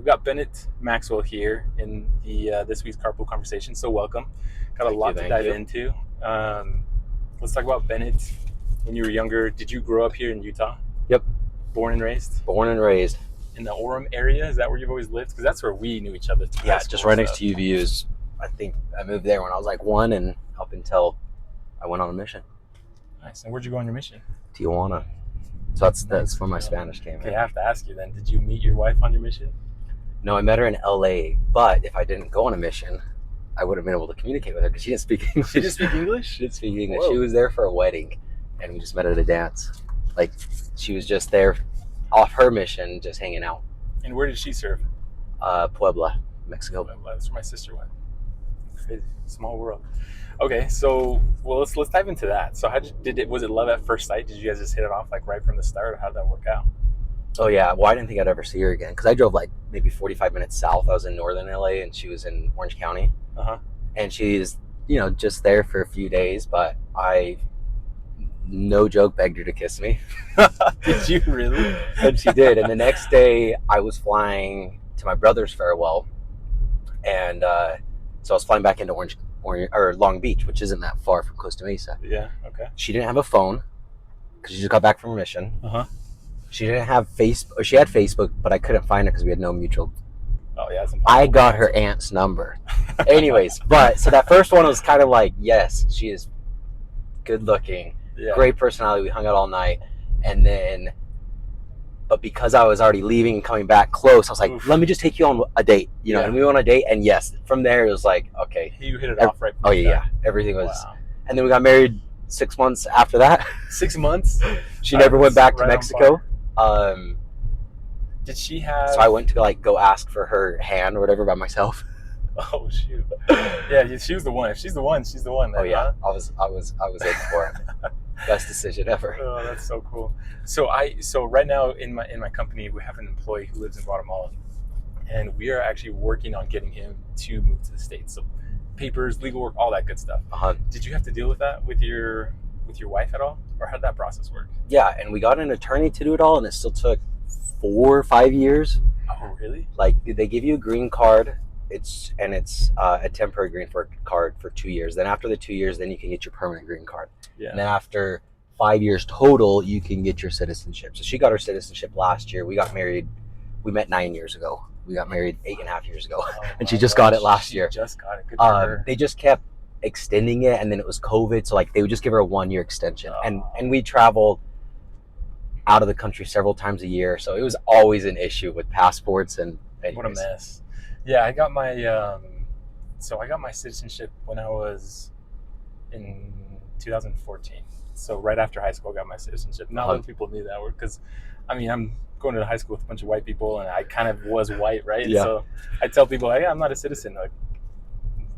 We've got Bennett Maxwell here in the this week's Carpool conversation. So welcome. Got a lot to dive into. Let's talk about Bennett. When you were younger, did you grow up here in Utah? Yep. Born and raised? Born and raised. In the Orem area? Is that where you've always lived? Because that's where we knew each other. Yeah, just right next to UVU's. I think I moved there when I was like 1 and up until I went on a mission. Nice. And where'd you go on your mission? Tijuana. So that's where my Spanish came in. Okay, I have to ask you then, did you meet your wife on your mission? No, I met her in LA, but if I didn't go on a mission, I would have been able to communicate with her because she didn't speak English. She didn't speak English? She didn't speak English. Whoa. She was there for a wedding, and we just met at a dance. Like, she was just there off her mission, just hanging out. And where did she serve? Puebla, Mexico. That's where my sister went. Crazy. Small world. Okay, so let's dive into that. So was it love at first sight? Did you guys just hit it off like right from the start, or how did that work out? Oh yeah, well I didn't think I'd ever see her again because I drove like maybe 45 minutes south. I was in northern LA and she was in Orange County. And she's, just there for a few days, but I, no joke, begged her to kiss me. Did you really? And she did. And the next day I was flying to my brother's farewell, and so I was flying back into Long Beach, which isn't that far from Costa Mesa. Yeah. Okay. She didn't have a phone because she just got back from a mission. She didn't have Facebook, or she had Facebook, but I couldn't find her because we had no mutual. Oh yeah, I got her aunt's number. Anyways, so that first one was kind of like, yes, she is good looking, great personality. We hung out all night, and then, but because I was already leaving and coming back close, I was like, let me just take you on a date, and we went on a date, and yes, from there it was like, okay, you hit it off right. Oh yeah, everything was, and then we got married 6 months after that. 6 months. She never went back to Mexico. Did she have? So I went to go ask for her hand or whatever by myself. Oh shoot! Yeah, she was the one. If she's the one, she's the one. Then, oh yeah, huh? I was in for it. Best decision ever. Oh, that's so cool. So right now in my company we have an employee who lives in Guatemala, and we are actually working on getting him to move to the States. So papers, legal work, all that good stuff. Did you have to deal with that with your wife at all, or how did that process work? Yeah, and we got an attorney to do it all, and it still took 4 or 5 years. Oh, really? Like, they give you a green card. It's a temporary green card for 2 years. Then after the 2 years, then you can get your permanent green card. Yeah. And then after 5 years total, you can get your citizenship. So she got her citizenship last year. We got married. We met 9 years ago. We got married 8.5 years ago, and she just got it last year. Just got it. Good for her. They just kept extending it, and then it was COVID, so they would just give her a 1-year extension. And we traveled out of the country several times a year, so it was always an issue with passports and anyways. What a mess. Yeah, I got my citizenship when I was in 2014. So right after high school I got my citizenship. Not a lot of people knew that, because I'm going to high school with a bunch of white people, and I kind of was white, right? Yeah. So I tell people, hey, I'm not a citizen. They're like,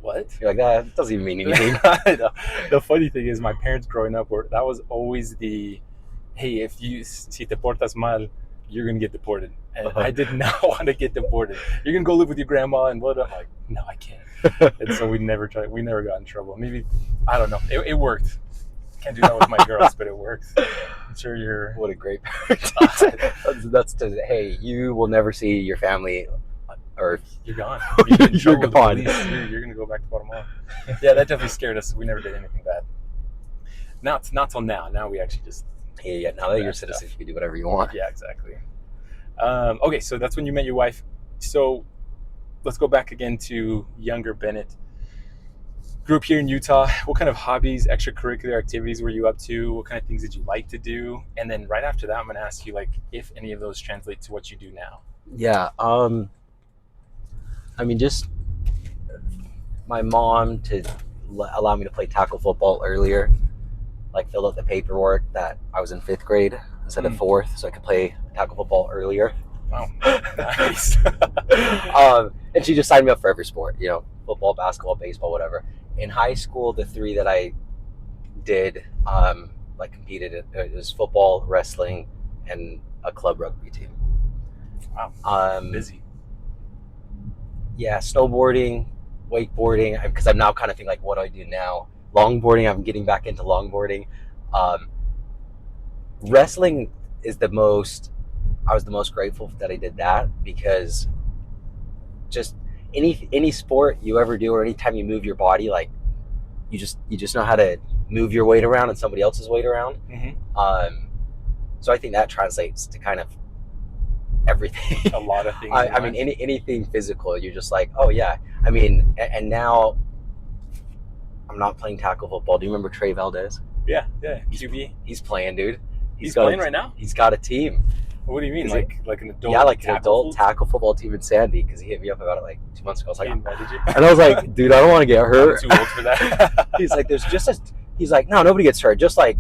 what? You're like, that doesn't even mean anything. The funny thing is, my parents growing up that was always the, hey, si te portas mal, you're gonna get deported. And I did not want to get deported. You're gonna go live with your grandma and blah blah. I'm like, no, I can't. And so we never got in trouble. Maybe, I don't know. It worked. Can't do that with my girls, but it works. I'm sure you're. What a great parent. That's hey, you will never see your family. Or you're gone. You're gone. You're gonna go back to Guatemala. Yeah, that definitely scared us. We never did anything bad. Not till now. Now we actually just. Yeah. Now that you're a citizen, you can do whatever you want. Yeah, exactly. Okay, so that's when you met your wife. So let's go back again to younger Bennett. Grew up here in Utah. What kind of hobbies, extracurricular activities were you up to? What kind of things did you like to do? And then right after that, I'm gonna ask you if any of those translate to what you do now. Yeah. Just my mom to allow me to play tackle football earlier, filled out the paperwork that I was in 5th grade instead of 4th, so I could play tackle football earlier. Wow, nice. And she just signed me up for every sport, football, basketball, baseball, whatever. In high school, the 3 that I did, competed in, it was football, wrestling, and a club rugby team. Wow, busy. Yeah, snowboarding, wakeboarding, because I'm now kind of thinking, what do I do now? Longboarding, I'm getting back into longboarding. Wrestling is I was the most grateful that I did that, because just any sport you ever do, or anytime you move your body, like you just know how to move your weight around and somebody else's weight around. So I think that translates to kind of everything. A lot of things. I mean, anything physical, you're just like, oh yeah. I mean, and now I'm not playing tackle football. Do you remember Trey Valdez? Yeah, QB. He's playing, dude. He's playing right now? He's got a team. What do you mean? Like an adult? Yeah, like an adult tackle football team in Sandy, because he hit me up about it like 2 months ago. I was like, invited you? And I was like, dude, I don't want to get hurt. I'm too old for that. He's like, he's like, no, nobody gets hurt. Just like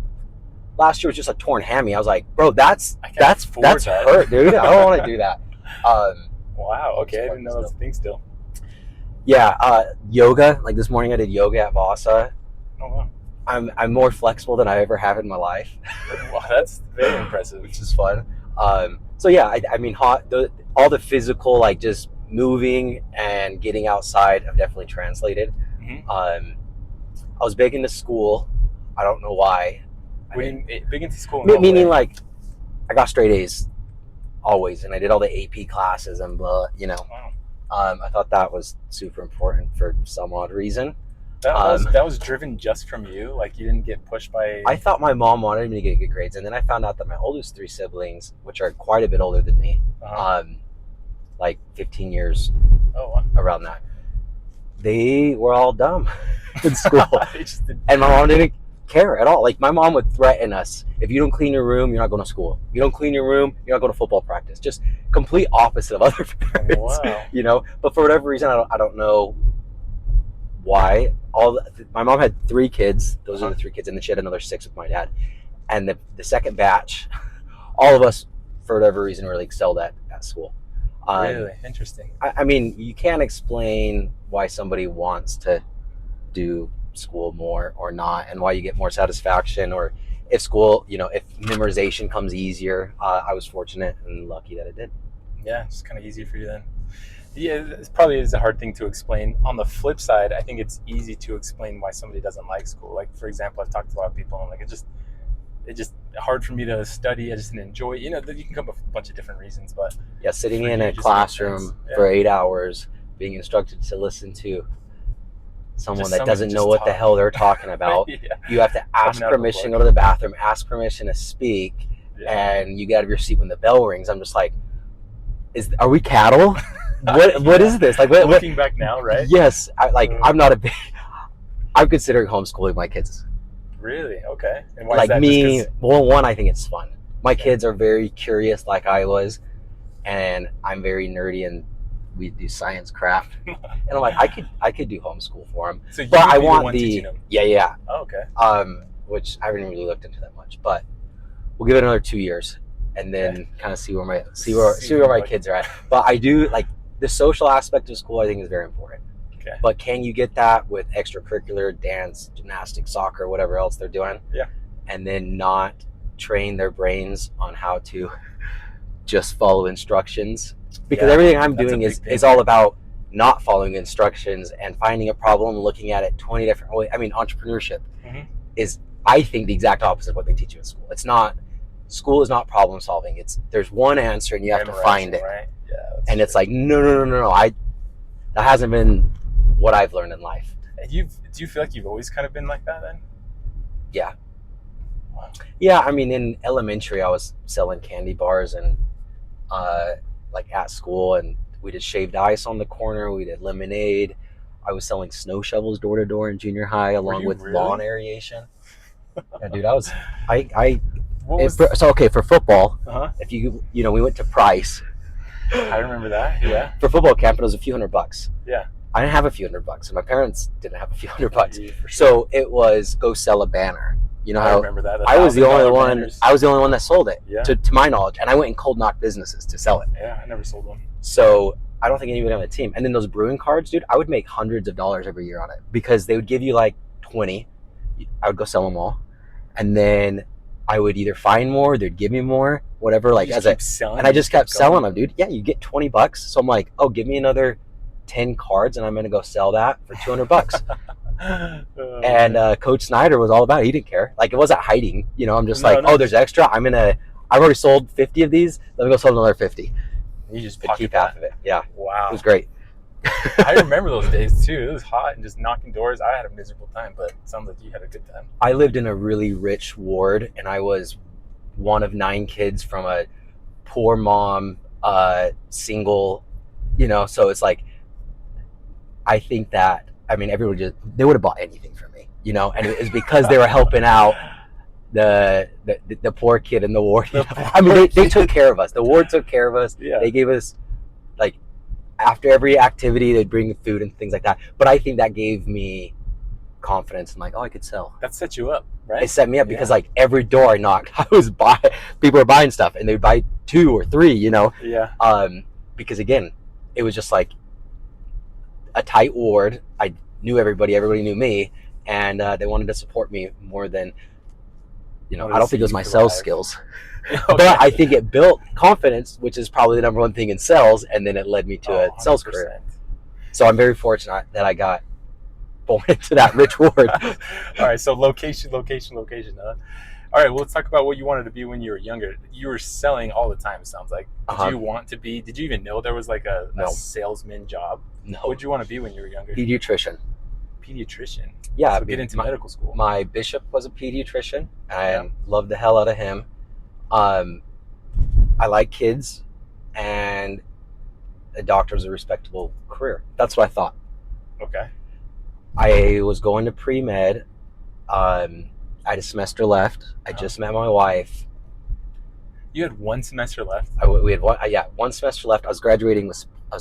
last year was just a torn hammy. I was like, bro, that's hurt, dude. I don't want to do that. Wow. Okay, I didn't know that's a thing still. Yeah, yoga. Like this morning, I did yoga at Vasa. Oh wow. I'm more flexible than I ever have in my life. Wow, that's very impressive. Which is fun. So yeah, I mean, all the physical, like just moving and getting outside, have definitely translated. I was big into school. I don't know why. Big into school? Meaning like, I got straight A's always, and I did all the AP classes and blah, you know. Wow. I thought that was super important for some odd reason. That was driven just from you? Like you didn't get pushed by... I thought my mom wanted me to get good grades, and then I found out that my oldest 3 siblings, which are quite a bit older than me, like 15 years around that, they were all dumb in school. And my mom didn't care at all. Like my mom would threaten us, if you don't clean your room, you're not going to school. If you don't clean your room, you're not going to football practice. Just complete opposite of other parents. Wow. You know, but for whatever reason, I don't know why. My mom had 3 kids. Those are the 3 kids, and then she had another 6 with my dad. And the second batch, all of us, for whatever reason, really excelled at school. Really interesting. I mean, you can't explain why somebody wants to do school more or not, and why you get more satisfaction, or if school, you know, if memorization comes easier. I was fortunate and lucky that it did. Yeah, it's kind of easy for you then. Yeah, it probably is a hard thing to explain. On the flip side, I think it's easy to explain why somebody doesn't like school. Like, for example, I've talked to a lot of people, and like it's just hard for me to study. I just didn't enjoy it. You know, you can come up with a bunch of different reasons, but yeah, sitting in a classroom for 8 hours, being instructed to listen to someone that doesn't know what the hell they're talking about. You have to ask permission, go to the bathroom, ask permission to speak, and you get out of your seat when the bell rings. I'm just like, are we cattle? What is this? Like, looking back now, right? Yes, I'm not a big. I'm considering homeschooling my kids. Really? Okay. And why like is that? Me, well, one, I think it's fun. My kids are very curious, like I was, and I'm very nerdy, and we do science craft. And I'm like, I could do homeschool for them, so but I want the teaching them. Yeah. Oh, okay. Which I haven't really looked into that much, but we'll give it another 2 years, and then kind of see where my kids are at. But I do like the social aspect of school. I think is very important. Okay. But can you get that with extracurricular, dance, gymnastics, soccer, whatever else they're doing? Yeah. And then not train their brains on how to just follow instructions? Because everything I'm doing is all about not following instructions and finding a problem, looking at it 20 different ways. I mean, entrepreneurship is, I think, the exact opposite of what they teach you in school. It's not, school is not problem solving. There's one answer and you have to find it. Right? Yeah, and true. It's like, no. That hasn't been what I've learned in life. Do you feel like you've always kind of been like that then? Yeah. Wow. Yeah, I mean, in elementary, I was selling candy bars and like at school, and we did shaved ice on the corner. We did lemonade. I was selling snow shovels door to door in junior high, along with lawn aeration. Yeah, dude, for football, if we went to Price. I remember that. Yeah. For football camp, it was a few $100. Yeah. I didn't have a few $100, and my parents didn't have a few $100. Yeah, for sure. So it was go sell a banner. You know I remember that. I was the only one. Banners. I was the only one that sold it, yeah. to my knowledge, and I went and cold knocked businesses to sell it. Yeah, I never sold one. So I don't think anybody on the team. And then those brewing cards, dude, I would make hundreds of dollars every year on it, because they would give you like 20. I would go sell them all, and then I would either find more, they'd give me more, whatever. Like and I just kept selling them, dude. Yeah, you get $20. So I'm like, oh, give me another 10 cards, and I'm gonna go sell that for $200. And Coach Snyder was all about it. He didn't care. Like, it wasn't hiding. You know, I'm just oh, there's extra. I've already sold 50 of these. Let me go sell another 50. You just keep half of it. Yeah. Wow. It was great. I remember those days too. It was hot and just knocking doors. I had a miserable time, but it sounds like you had a good time. I lived in a really rich ward, and I was one of 9 kids from a poor mom, single, so it's like, I think that, I mean, everyone they would have bought anything for me, and it was because they were helping out the poor kid in the ward. I mean, they took care of us. The ward took care of us. Yeah. They gave us, like, after every activity, they'd bring food and things like that. But I think that gave me confidence. I'm like, oh, I could sell. That set you up, right? It set me up because, like, every door I knocked, people were buying stuff, and they'd buy 2 or 3, Yeah. Because, again, it was just like a tight ward. I knew everybody knew me, and they wanted to support me more than, I don't think it was my sales skills. Okay. But I think it built confidence, which is probably the number one thing in sales, and then it led me to a sales career. So I'm very fortunate that I got born into that rich ward. All right, so location, huh? All right, well, let's talk about what you wanted to be when you were younger. You were selling all the time, it sounds like. Did you even know there was like a salesman job? No. What did you want to be when you were younger? Pediatrician. Yeah. So get into medical school. My bishop was a pediatrician. I loved the hell out of him. I like kids, and a doctor is a respectable career. That's what I thought. Okay. I was going to pre-med. I had a semester left. I just met my wife. You had 1 semester left? We had 1 semester left. I was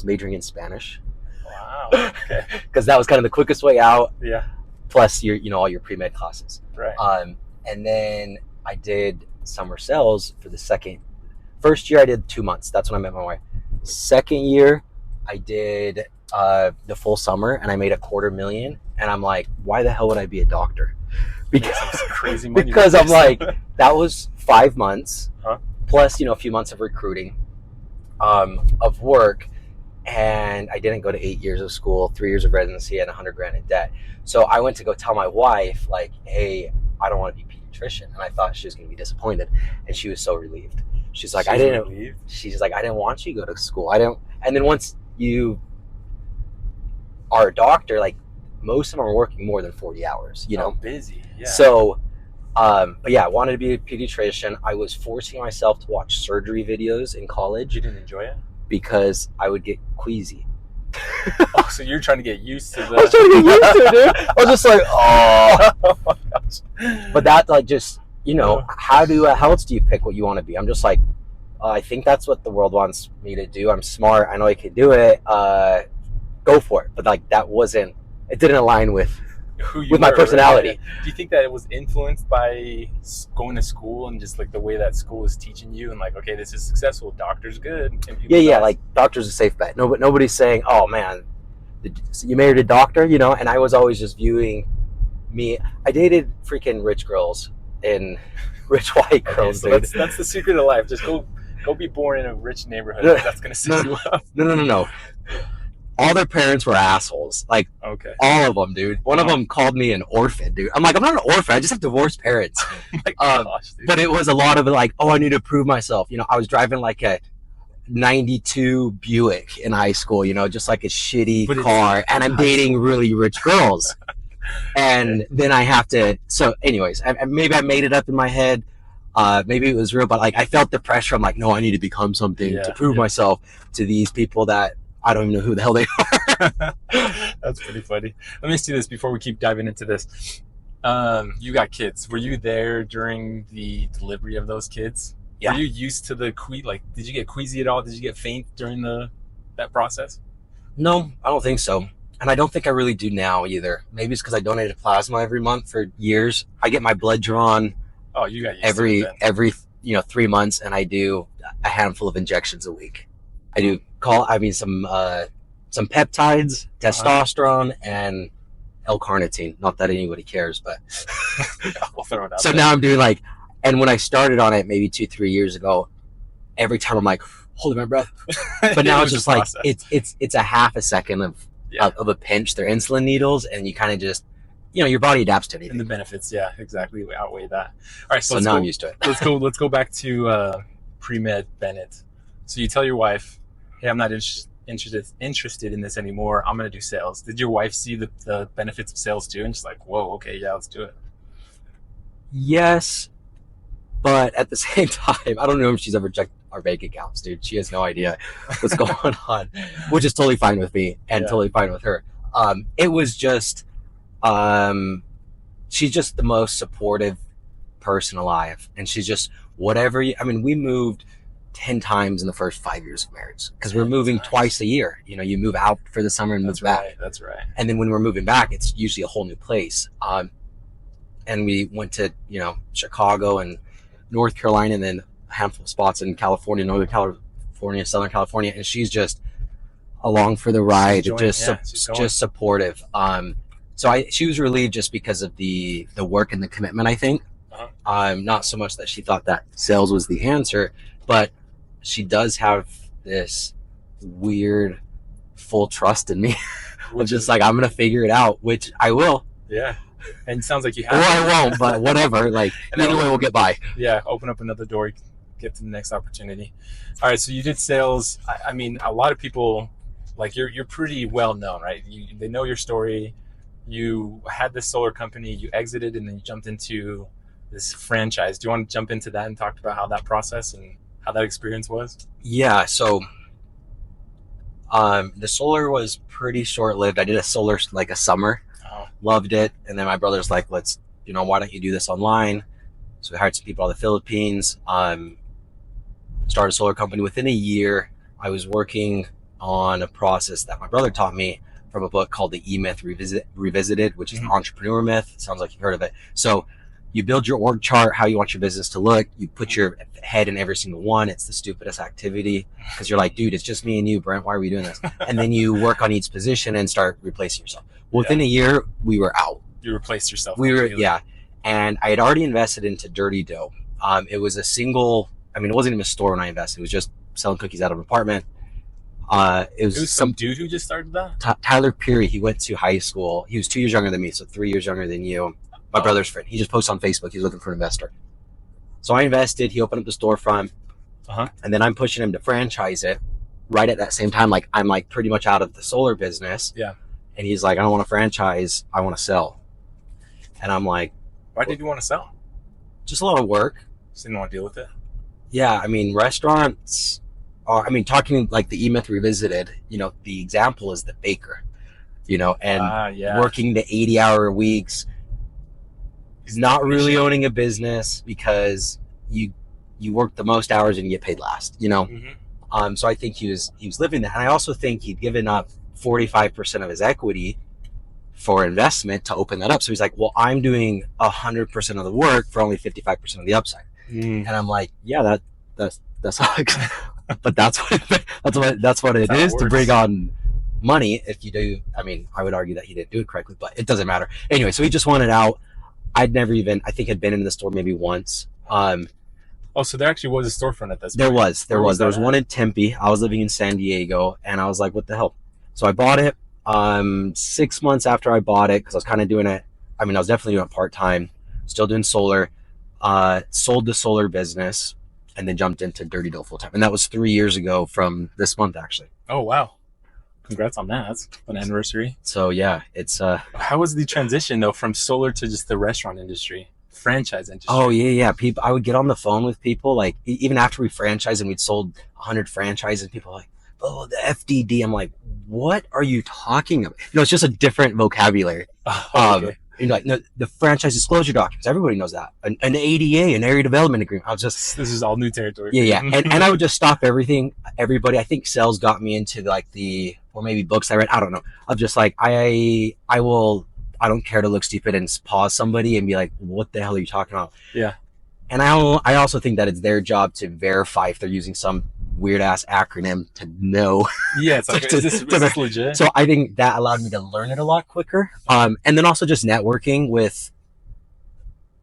majoring in Spanish. Wow. Okay. Because that was kind of the quickest way out. Yeah. Plus all your pre-med classes. Right. And then I did summer sales for the first year. I did 2 months. That's when I met my wife. Second year, I did the full summer, and I made $250,000. And I'm like, why the hell would I be a doctor? Because crazy money. Because I'm like, that was 5 months, plus a few months of recruiting, of work, and I didn't go to 8 years of school, 3 years of residency, and $100,000 in debt. So I went to go tell my wife, like, hey, I don't want to be a pediatrician, and I thought she was going to be disappointed, and she was so relieved. She's like, I didn't want you to go to school. And then once you are a doctor, like, most of them are working more than 40 hours, busy. Yeah. So, but yeah, I wanted to be a pediatrician. I was forcing myself to watch surgery videos in college. You didn't enjoy it? Because I would get queasy. Oh, so you're trying to get used to the... I was trying to get used to it, dude. I was just like, oh my gosh. But that, like, just, how else do you pick what you want to be? I'm just like, I think that's what the world wants me to do. I'm smart. I know I can do it. Go for it. But, like, it didn't align with my personality. Right? Do you think that it was influenced by going to school and just like the way that school is teaching you, and like, okay, this is successful, doctor's good? Yeah, like, doctor's a safe bet. Nobody's saying, oh man, you married a doctor, and I was always just viewing me. I dated freaking rich girls and rich white girls. Okay, so that's the secret of life. Just go be born in a rich neighborhood. That's gonna set you up. No. All their parents were assholes. Like, okay. All of them, dude. One of them called me an orphan, dude. I'm like, I'm not an orphan. I just have divorced parents. Oh my gosh, dude. But it was a lot of like, oh, I need to prove myself. I was driving like a 92 Buick in high school, just like a shitty car. And I'm dating really rich girls. And then I have to, so anyways, maybe I made it up in my head. Maybe it was real, but like, I felt the pressure. I'm like, no, I need to become something to prove myself to these people that I don't even know who the hell they are. That's pretty funny. Let me see this before we keep diving into this. You got kids. Were you there during the delivery of those kids? Yeah. Were you used to the like, did you get queasy at all? Did you get faint during that process? No, I don't think so. And I don't think I really do now either. Maybe it's because I donated plasma every month for years. I get my blood drawn. Oh, you got used every to it then. 3 months, and I do a handful of injections a week. I do some peptides, testosterone, and L-carnitine. Not that anybody cares, but we'll throw it out so there. now I'm doing like, and when I started on it maybe 2-3 years ago, every time I'm like holding my breath. But now it's just like it's a half a second of a pinch. They're insulin needles, and you kind of just your body adapts to anything. And the benefits, yeah, exactly, outweigh that. All right, so now I'm used to it. Let's go back to pre-med Bennett. So you tell your wife, hey, I'm not interested in this anymore. I'm going to do sales. Did your wife see the benefits of sales too? And she's like, whoa, okay, yeah, let's do it. Yes, but at the same time, I don't know if she's ever checked our bank accounts, dude. She has no idea what's going on, which is totally fine with me and totally fine with her. It was just, she's just the most supportive person alive. And she's just whatever I mean, we moved 10 times in the first 5 years of marriage because we're moving twice a year. You know, you move out for the summer and move back. That's right. And then when we're moving back, it's usually a whole new place. And we went to, Chicago and North Carolina, and then a handful of spots in California, Northern California, Southern California. And she's just along for the ride, just supportive. So she was relieved just because of the work and the commitment, I think. Not so much that she thought that sales was the answer, but she does have this weird full trust in me. Which just like, I'm going to figure it out, which I will. Yeah. And it sounds like you have. Or I won't, but whatever. Like, either way, we'll get by. Yeah. Open up another door, get to the next opportunity. All right. So you did sales. I mean, a lot of people, like, you're pretty well known, right? They know your story. You had this solar company, you exited, and then you jumped into this franchise. Do you want to jump into that and talk about how that process and how that experience was? Yeah. So the solar was pretty short-lived. I did a solar like a summer. Loved it. And then my brother's like, why don't you do this online? So we hired some people out of the Philippines, started a solar company. Within a year, I was working on a process that my brother taught me from a book called The E-Myth Revisited, which is an entrepreneur myth. It sounds like you've heard of it. So you build your org chart, how you want your business to look. You put your head in every single one. It's the stupidest activity because you're like, dude, it's just me and you, Brent. Why are we doing this? And then you work on each position and start replacing yourself. Within a year, we were out. You replaced yourself. And I had already invested into Dirty Dough. It was a single, it wasn't even a store when I invested. It was just selling cookies out of an apartment. It was some dude who just started that? Tyler Peary. He went to high school. He was 2 years younger than me, so 3 years younger than you. My brother's friend. He just posted on Facebook. He was looking for an investor. So I invested. He opened up the storefront. And then I'm pushing him to franchise it right at that same time. Like, I'm like pretty much out of the solar business. Yeah. And he's like, I don't want to franchise. I want to sell. And I'm like, why did you want to sell? Just a lot of work. Just didn't want to deal with it? Yeah. Restaurants are, talking like the E-Myth Revisited, the example is the baker, and working the 80-hour weeks, not really owning a business because you work the most hours and you get paid last, So I think he was living that. And I also think he'd given up 45% of his equity for investment to open that up. So he's like, well, I'm doing 100% of the work for only 55% of the upside. And I'm like, yeah, that sucks. But that's what it is to bring on money. If you do, I would argue that he didn't do it correctly, but it doesn't matter. Anyway, so he just wanted out. I'd never even, I think had been in the store maybe once. So there actually was a storefront at this point. There was one one in Tempe. I was living in San Diego and I was like, what the hell? So I bought it 6 months after I bought it because I was kind of doing it. I was definitely doing it part-time, still doing solar, sold the solar business and then jumped into Dirty Dough full-time. And that was 3 years ago from this month, actually. Oh, wow. Congrats on that. That's an anniversary. So yeah, it's how was the transition though from solar to just the restaurant industry, franchise industry? Oh yeah. People, I would get on the phone with people like even after we franchised and we'd sold 100 franchises. People were like, oh, the FDD. I'm like, what are you talking about? It's just a different vocabulary. Okay. Like the franchise disclosure documents. Everybody knows that. An ADA, an area development agreement. This is all new territory. Yeah. and I would just stop everything. Everybody. I think sales got me into like or maybe books I read. I don't know. I'm just like, I don't care to look stupid and pause somebody and be like, what the hell are you talking about? Yeah. And I also think that it's their job to verify if they're using some weird ass acronym to know. Yeah, it's like, is this legit? So I think that allowed me to learn it a lot quicker. And then also just networking with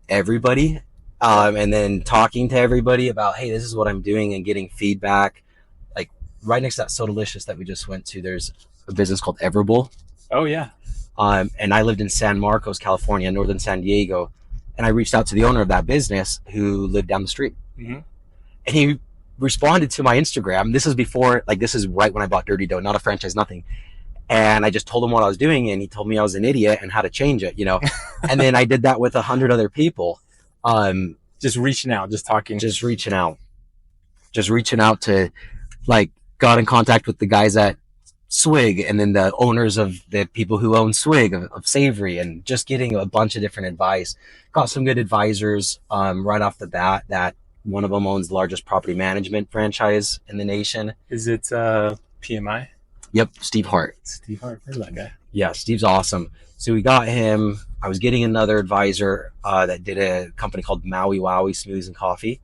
everybody. And then talking to everybody about, hey, this is what I'm doing and getting feedback. Like right next to that So Delicious that we just went to, there's a business called Everable. Oh yeah. And I lived in San Marcos, California, northern San Diego. And I reached out to the owner of that business who lived down the street. And responded to my Instagram. This is before, like, this is right when I bought Dirty Dough, not a franchise, nothing. And I just told him what I was doing, and he told me I was an idiot and how to change it, you know. And then I did that with 100 other people. Just reaching out, just talking. Just reaching out to, like, got in contact with the guys at Swig, and then the owners of the people who own Swig of Savory, and just getting a bunch of different advice. Got some good advisors right off the bat. That one of them owns the largest property management franchise in the nation. Is it PMI? Yep, Steve Hart. Steve Hart, heard of that guy. Yeah, Steve's awesome. So we got him. I was getting another advisor that did a company called Maui Wowie Smoothies and Coffee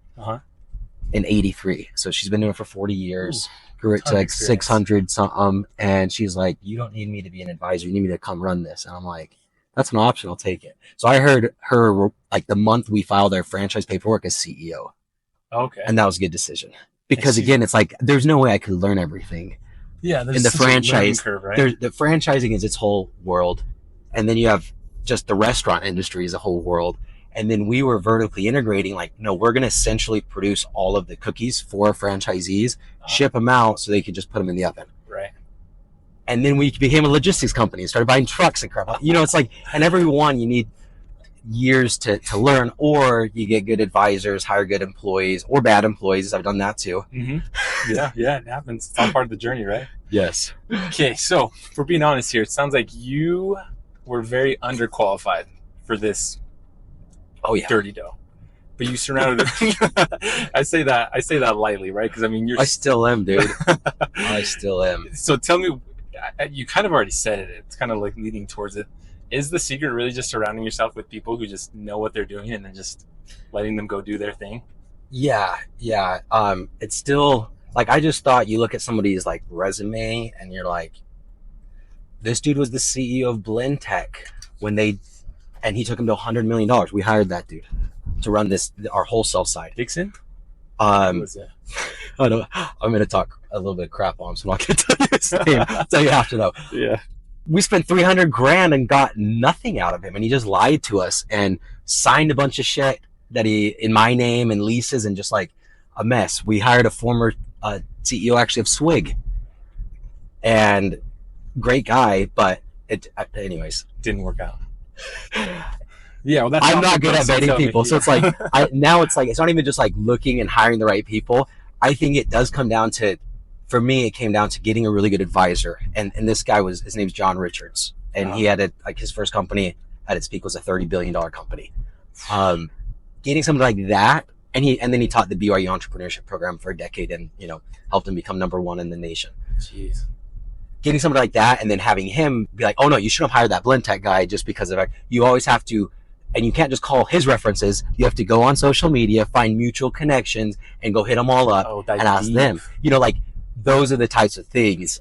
in '83. So she's been doing it for 40 years. Ooh. Grew it to like 600 something, and she's like, "You don't need me to be an advisor. You need me to come run this." And I'm like, "That's an option. I'll take it." So I heard her like the month we filed our franchise paperwork as CEO. Okay. And that was a good decision, because again, it's like there's no way I could learn everything. Yeah, in the franchise curve, right? The franchising is its whole world, and then you have just the restaurant industry as a whole world. And then we were vertically integrating, like, no, we're going to essentially produce all of the cookies for franchisees, ship them out so they could just put them in the oven. Right. And then we became a logistics company and started buying trucks and crap. You know, it's like, and every one you need years to learn, or you get good advisors, hire good employees, or bad employees. I've done that too. Mm-hmm. Yeah, it happens. It's all part of the journey, right? Yes. Okay, so for being honest here, it sounds like you were very underqualified for this. Oh yeah, Dirty Dough, but you surrounded it. I say that lightly, right? Because I mean, I still am, dude. I still am. So tell me, you kind of already said it. It's kind of like leading towards it. Is the secret really just surrounding yourself with people who just know what they're doing and then just letting them go do their thing? Yeah. It's still like, I just thought you look at somebody's like resume and you're like, this dude was the CEO of Blend Tech and he took him to $100 million. We hired that dude to run our wholesale side. Dixon? Who was that? I'm going to talk a little bit of crap on him, so I'm not going to tell you his name. I'll tell you after though. Yeah. We spent $300,000 and got nothing out of him. And he just lied to us and signed a bunch of shit that in my name and leases, and just like a mess. We hired a former CEO actually of Swig, and great guy, but anyways, didn't work out. Yeah, well, I'm not good at vetting people, so it's like now it's like, it's not even just like looking and hiring the right people. I think it does come down to, for me, it came down to getting a really good advisor, and this guy his name's John Richards, and he had his first company at its peak was a $30 billion company. Getting somebody like that, and then he taught the BYU entrepreneurship program for a decade, and helped him become #1 in the nation. Jeez. Getting somebody like that, and then having him be like, "Oh no, you shouldn't have hired that Blend Tech guy just because of it." You always have to, and you can't just call his references. You have to go on social media, find mutual connections, and go hit them all up and ask them. Like, those are the types of things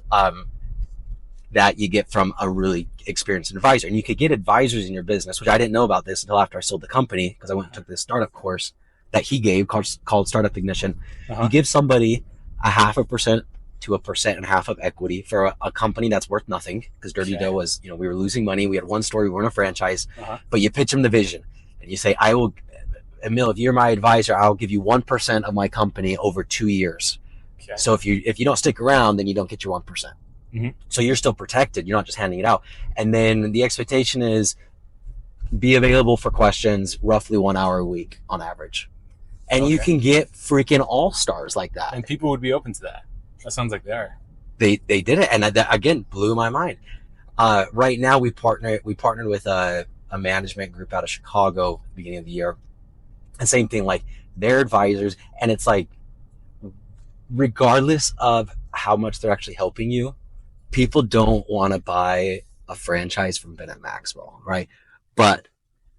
that you get from a really experienced advisor. And you could get advisors in your business, which I didn't know about this until after I sold the company, because I went and took this startup course that he gave called Startup Ignition. You give somebody 0.5% to 1.5% of equity for a company that's worth nothing, because Dirty Dough was, we were losing money. We had one store, we weren't a franchise, but you pitch them the vision and you say, Emil, if you're my advisor, I'll give you 1% of my company over 2 years. Okay. So if you don't stick around, then you don't get your 1%. Mm-hmm. So you're still protected. You're not just handing it out. And then the expectation is be available for questions roughly 1 hour a week on average. And you can get freaking all-stars like that. And people would be open to that. That sounds like they are. They did it, and that again blew my mind. Right now we partnered with a management group out of Chicago at the beginning of the year. And same thing, like, they're advisors, and it's like, regardless of how much they're actually helping you, people don't want to buy a franchise from Bennett Maxwell, right? But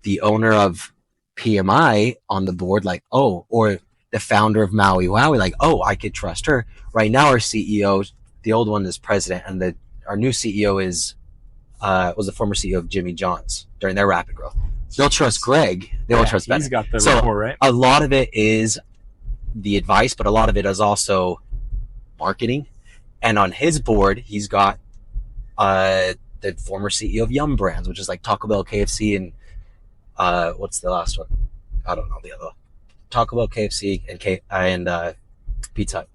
the owner of PMI on the board, like, or the founder of Maui Wowie, like, I could trust her. Right now, our CEO, the old one is president, and our new CEO was the former CEO of Jimmy John's during their rapid growth. They'll trust Greg. They won't trust Bennett. He's got the rapport, right? A lot of it is the advice, but a lot of it is also marketing. And on his board, he's got the former CEO of Yum Brands, which is like Taco Bell, KFC, and what's the last one? I don't know the other one. Taco Bell, KFC, and Pizza Hut.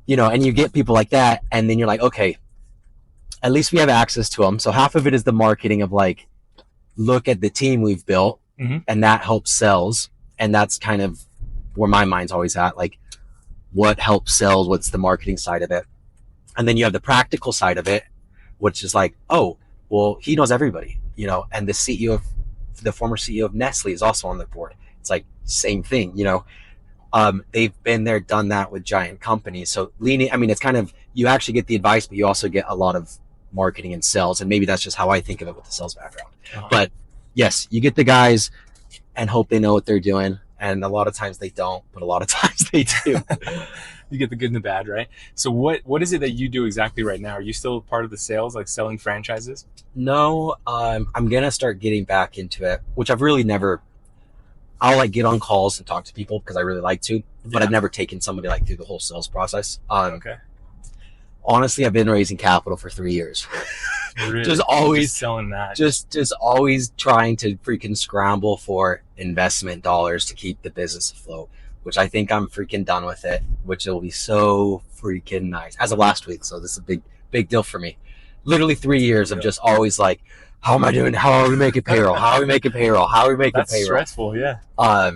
You know, and you get people like that, and then you're like, okay, at least we have access to them. So half of it is the marketing of like, look at the team we've built, and that helps sales. And that's kind of where my mind's always at, like what helps sales, what's the marketing side of it. And then you have the practical side of it, which is like, oh, well, he knows everybody, you know, and the former CEO of Nestle is also on the board. It's like same thing, you know. They've been there, done that with giant companies. So leaning, I mean, it's kind of, you actually get the advice, but you also get a lot of marketing and sales. And maybe that's just how I think of it with the sales background. But yes, you get the guys and hope they know what they're doing. And a lot of times they don't, but a lot of times they do. You get the good and the bad, right? So what is it that you do exactly right now? Are you still part of the sales, like selling franchises? No, I'm going to start getting back into it, which I've really never, I'll like get on calls and talk to people because I really like to, but I've never taken somebody like through the whole sales process. Okay. Honestly, I've been raising capital for 3 years. Really? Just always selling that. Just always trying to freaking scramble for investment dollars to keep the business afloat, which I think I'm freaking done with it, which will be so freaking nice as of last week. So this is a big deal for me. Literally 3 years of just always like, how am I doing? How are we making payroll? How are we making payroll? How are we making That's payroll? Stressful, yeah.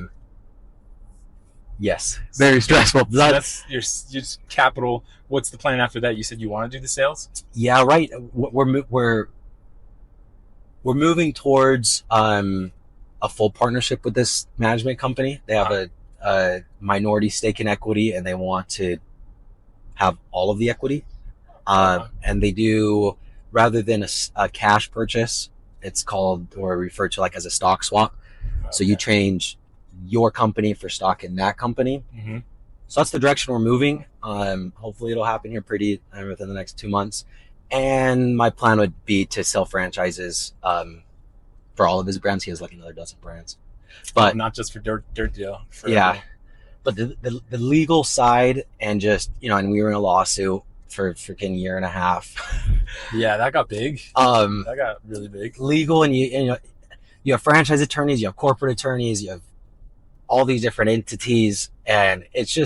Yes, very stressful. So that's your capital. What's the plan after that? You said you want to do the sales? Yeah, right. We're moving towards a full partnership with this management company. They have a minority stake in equity, and they want to have all of the equity. And they do, rather than a cash purchase, it's called or referred to like as a stock swap. Okay. So you change your company for stock in that company. So that's the direction we're moving. Hopefully it'll happen here pretty within the next 2 months. And my plan would be to sell franchises for all of his brands. He has like another dozen brands, but not just for Dirt Deal. But the legal side, and just, you know, and we were in a lawsuit for a freaking year and a half. Yeah, that got big. That got really big. Legal, and you know, you have franchise attorneys, you have corporate attorneys, you have all these different entities, and it's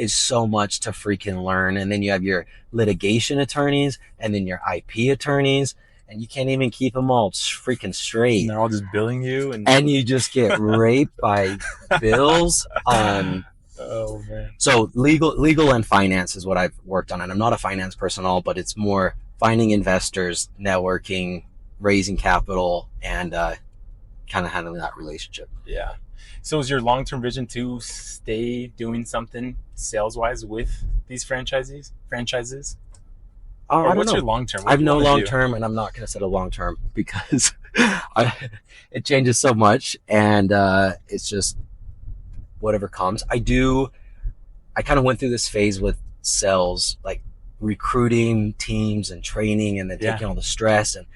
so much to freaking learn. And then you have your litigation attorneys, and then your IP attorneys, and you can't even keep them all freaking straight. And they're all just billing you, and you just get raped by bills. Oh man. So legal and finance is what I've worked on, and I'm not a finance person at all, but it's more finding investors, networking, raising capital, and kind of handling that relationship. Yeah. So is your long-term vision to stay doing something sales-wise with these franchises? Or what's your long-term? I have no long-term, and I'm not going to set a long-term because it changes so much, and it's just whatever comes. I kind of went through this phase with sales, like recruiting teams and training, and then taking all the stress, and,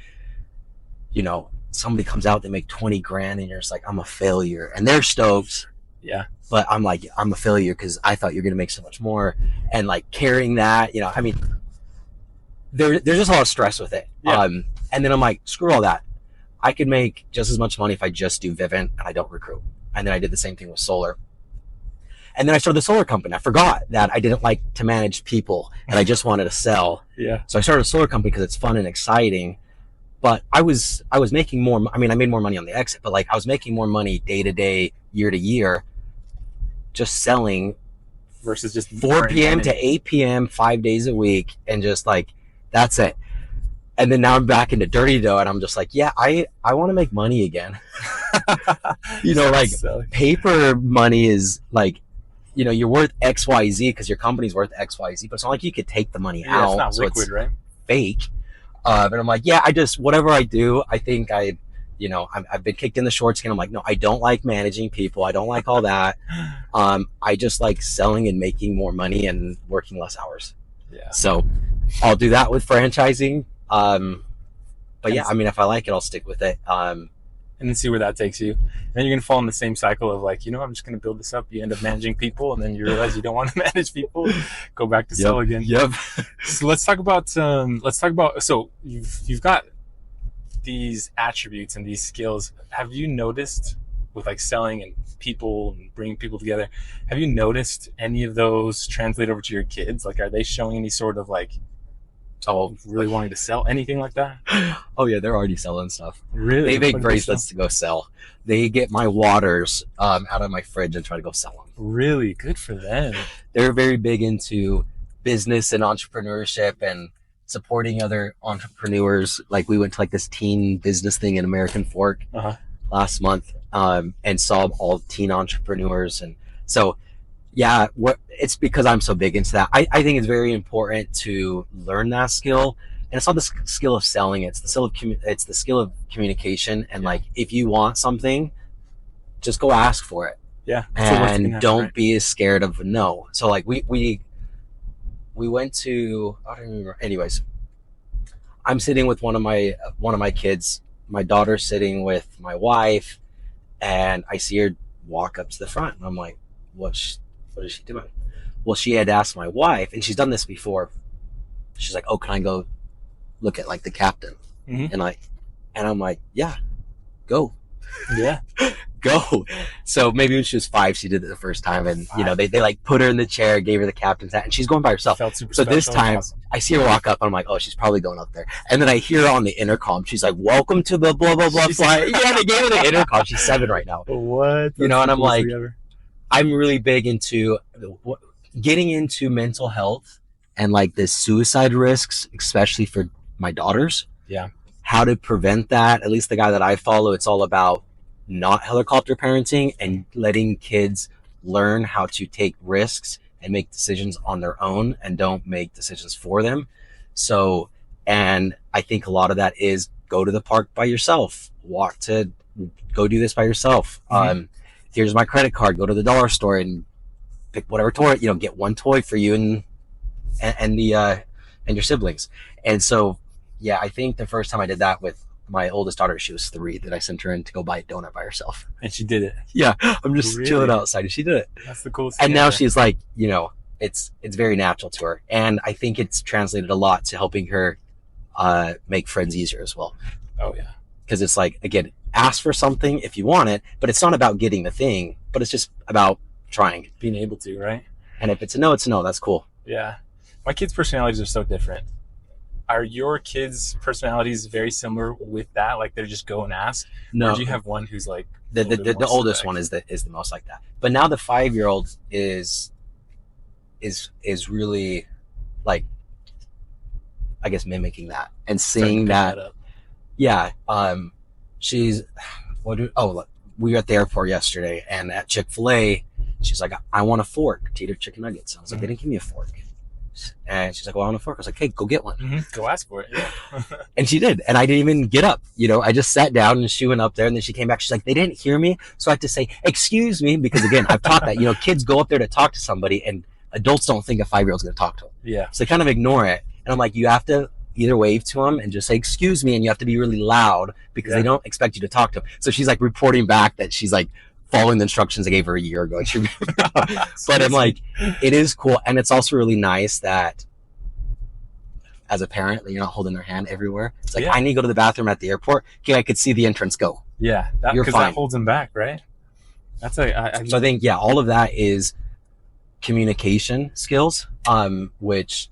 you know, somebody comes out, they make 20 grand, and you're just like, I'm a failure, and they're stoked. Yeah. But I'm like, I'm a failure because I thought you're going to make so much more, and like carrying that, you know, I mean, there's just a lot of stress with it. Yeah. And then I'm like, screw all that. I could make just as much money if I just do Vivint and I don't recruit. And then I did the same thing with solar. And then I started the solar company. I forgot that I didn't like to manage people, and I just wanted to sell. Yeah. So I started a solar company because it's fun and exciting. But I was making more. I mean, I made more money on the exit, but like I was making more money day to day, year to year, just selling versus just 4 p.m. to 8 p.m. 5 days a week, and just like, that's it. And then now I'm back into Dirty Dough, and I'm just like, yeah, I want to make money again. You know, like paper money is like, you know, you're worth XYZ because your company's worth XYZ, but it's not like you could take the money out. It's not liquid, so it's right? Fake. But I'm like, yeah, whatever I do, I think I've been kicked in the short skin. I'm like, no, I don't like managing people. I don't like all that. I just like selling and making more money and working less hours. Yeah. So I'll do that with franchising. But yeah, I mean, if I like it, I'll stick with it. And then see where that takes you. Then you're going to fall in the same cycle of like, you know, I'm just going to build this up. You end up managing people, and then you realize you don't want to manage people. Go back to sell again. Yep. So let's talk about, so you've got these attributes and these skills. Have you noticed with like selling and people and bringing people together. Have you noticed any of those translate over to your kids? Like, are they showing any sort of like, really wanting to sell anything like that? Oh yeah, they're already selling stuff. Really? They make bracelets to go sell. They get my waters out of my fridge and try to go sell them. Really? Good for them. They're very big into business and entrepreneurship and supporting other entrepreneurs. Like we went to like this teen business thing in American Fork last month, and saw all teen entrepreneurs. And so, yeah, it's because I'm so big into that. I think it's very important to learn that skill. And it's not the skill of selling; it's the skill of communication. And like, if you want something, just go ask for it. Yeah, and don't be as scared of no. So like we went to, I don't remember. Anyways, I'm sitting with one of my kids. My daughter's sitting with my wife, and I see her walk up to the front, and I'm like, what is she doing? Well, she had asked my wife, and she's done this before. She's like, oh, can I go look at like the captain? And I'm like, yeah, go. Yeah. Go. So maybe when she was 5, she did it the first time, and you know, they like put her in the chair, gave her the captain's hat, and she's going by herself. Felt super so special. This time awesome. I see her walk up, and I'm like, oh, she's probably going up there. And then I hear her on the intercom. She's like, welcome to the blah blah blah flight. Yeah, they gave her the intercom. She's 7 right now. What? You know, and I'm like, I'm really big into getting into mental health and like the suicide risks, especially for my daughters. Yeah. How to prevent that. At least the guy that I follow, it's all about not helicopter parenting and letting kids learn how to take risks and make decisions on their own and don't make decisions for them. So, and I think a lot of that is go to the park by yourself, go do this by yourself. Here's my credit card, go to the dollar store and pick whatever toy, you know, get one toy for you and your siblings. And so, yeah, I think the first time I did that with my oldest daughter, she was 3, that I sent her in to go buy a donut by herself. And she did it. Yeah, I'm just chilling outside, and she did it. That's the coolest thing. And now ever. she's like, you know, it's very natural to her, and I think it's translated a lot to helping her make friends easier as well. Oh yeah, because it's like, again, ask for something if you want it, but it's not about getting the thing, but it's just about trying, being able to, right? And if it's a no, it's a no. That's cool. Yeah, my kids' personalities are so different. Are your kids' personalities very similar with that? Like they're just go and ask? No. Or do you have one who's like the oldest one is the most like that. But now the 5-year-old is really like, I guess, mimicking that and seeing that. Yeah. She's we were at the airport yesterday, and at Chick-fil-A, she's like, I want a fork to eat her chicken nuggets. I was like, they didn't give me a fork. And she's like, well, I want a fork. I was like, hey, go get one. Go ask for it. Yeah. And she did. And I didn't even get up. You know, I just sat down, and she went up there, and then she came back. She's like, they didn't hear me. So I had to say, excuse me, because again, I've taught that, you know, kids go up there to talk to somebody, and adults don't think a 5-year-old's going to talk to them. Yeah. So they kind of ignore it. And I'm like, you have to either wave to them and just say, excuse me. And you have to be really loud because they don't expect you to talk to them. So she's like reporting back that she's like following the instructions I gave her a year ago. But I'm like, it is cool. And it's also really nice that as a parent, that you're not holding their hand everywhere. It's like, I need to go to the bathroom at the airport. Okay, I could see the entrance go. Yeah, because that holds them back, right? That's so I think, yeah, all of that is communication skills, which,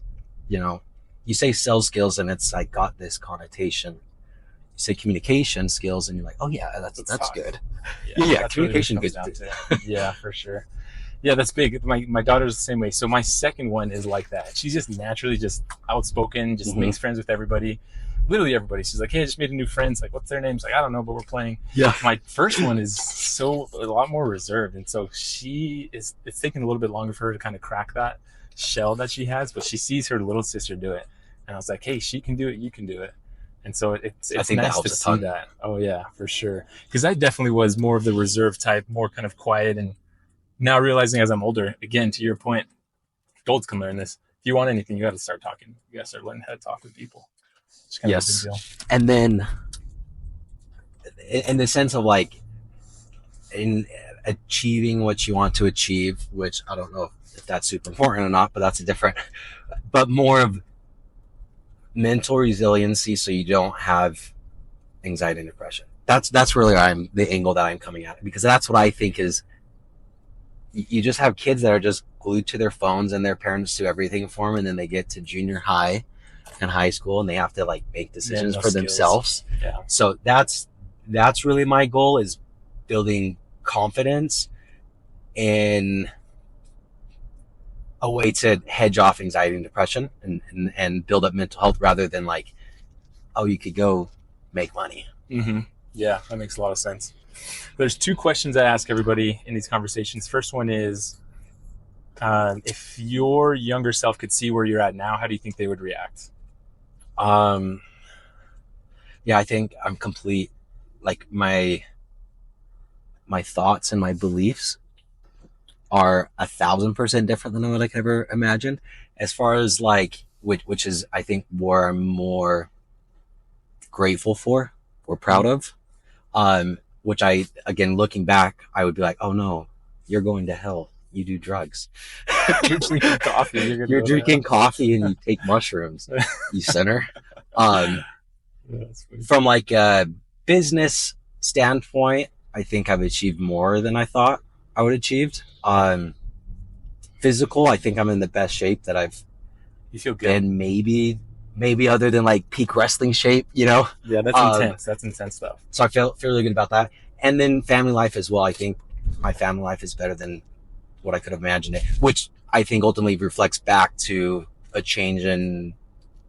you know, you say sales skills and it's like got this connotation. You say communication skills and you're like, oh yeah, that's good. Yeah, communication good. Yeah, for sure. Yeah, that's big. My daughter's the same way. So my second one is like that. She's just naturally just outspoken, just makes friends with everybody. Literally everybody. She's like, hey, I just made a new friend. It's like, what's their name? It's like, I don't know, but we're playing. Yeah. My first one is a lot more reserved. And so it's taking a little bit longer for her to kind of crack that shell that she has, but she sees her little sister do it. And I was like, hey, she can do it, you can do it. And so it's nice to see that. Oh yeah, for sure. Because I definitely was more of the reserved type, more kind of quiet. And now realizing as I'm older, again, to your point, adults can learn this. If you want anything, you got to start talking. You got to start learning how to talk with people. It's kind of a big deal. And then in the sense of like in achieving what you want to achieve, which I don't know if that's super important or not, but that's a different, but more of mental resiliency so you don't have anxiety and depression. that's really the angle that I'm coming at, because that's what I think is, you just have kids that are just glued to their phones and their parents do everything for them, and then they get to junior high and high school and they have to like make decisions for themselves. Yeah. So that's really my goal, is building confidence in a way to hedge off anxiety and depression, and build up mental health, rather than like, oh, you could go make money. Mm-hmm. Yeah, that makes a lot of sense. There's 2 questions I ask everybody in these conversations. First one is, if your younger self could see where you're at now, how do you think they would react? Yeah, I think I'm complete. Like my thoughts and my beliefs are 1,000% different than what I could ever imagine. As far as like, which is, I think, where I'm more grateful for or proud of. Which I, again, looking back, I would be like, oh no, you're going to hell. You do drugs. You're drinking coffee. You're drinking coffee and you take mushrooms, you sinner. From like a business standpoint, I think I've achieved more than I thought I would achieved. Physical, I think I'm in the best shape that I've been, maybe other than like peak wrestling shape, you know? Yeah, that's intense. That's intense stuff. So I feel really good about that. And then family life as well. I think my family life is better than what I could have imagined it, which I think ultimately reflects back to a change in